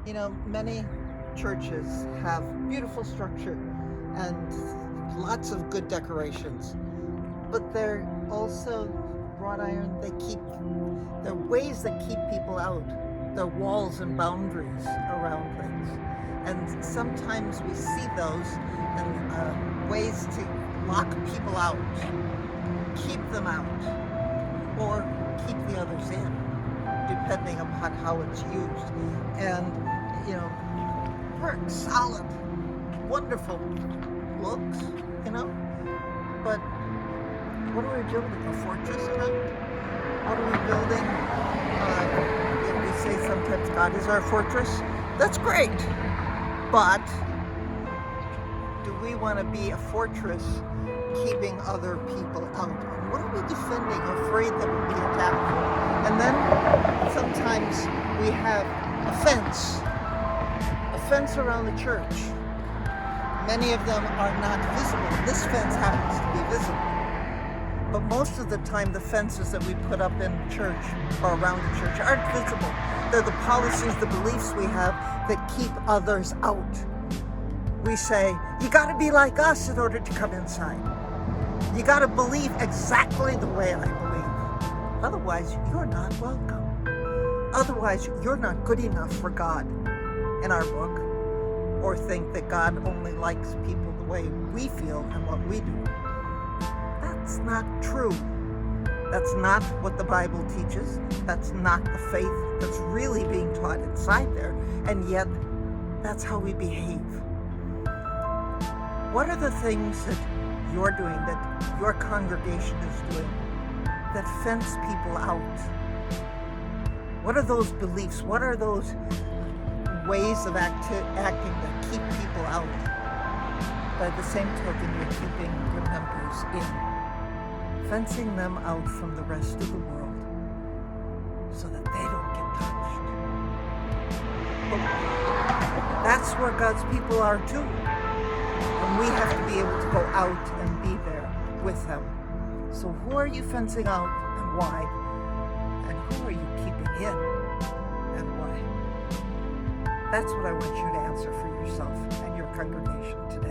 Many churches have beautiful structure and lots of good decorations, but they're also wrought iron. They're ways that keep people out. They're walls and boundaries around things. And sometimes we see those and ways to lock people out, keep them out, or keep the others in, depending upon how it's used. And, brick, solid, wonderful looks, but what are we building? A fortress around? What are we building? We say sometimes God is our fortress. That's great. But do we want to be a fortress keeping other people out? What are we defending, afraid that we'll be attacked? And then sometimes we have a fence around the church. Many of them are not visible. This fence happens to be visible. But most of the time, the fences that we put up in church or around the church aren't visible. They're the policies, the beliefs we have that keep others out. We say, you got to be like us in order to come inside. You got to believe exactly the way I believe. Otherwise, you're not welcome. Otherwise, you're not good enough for God in our book, or think that God only likes people the way we feel and what we do. That's not true. That's not what the Bible teaches. That's not the faith that's really being taught inside there. And yet, that's how we behave. What are the things that you're doing, that your congregation is doing, that fence people out? What are those beliefs? What are those ways of acting that keep people out? By the same token, you're keeping your members in, fencing them out from the rest of the world so that they don't get touched. But that's where God's people are too. And we have to be able to go out and be there with them. So who are you fencing out and why? And who are you keeping in and why? That's what I want you to answer for yourself and your congregation today.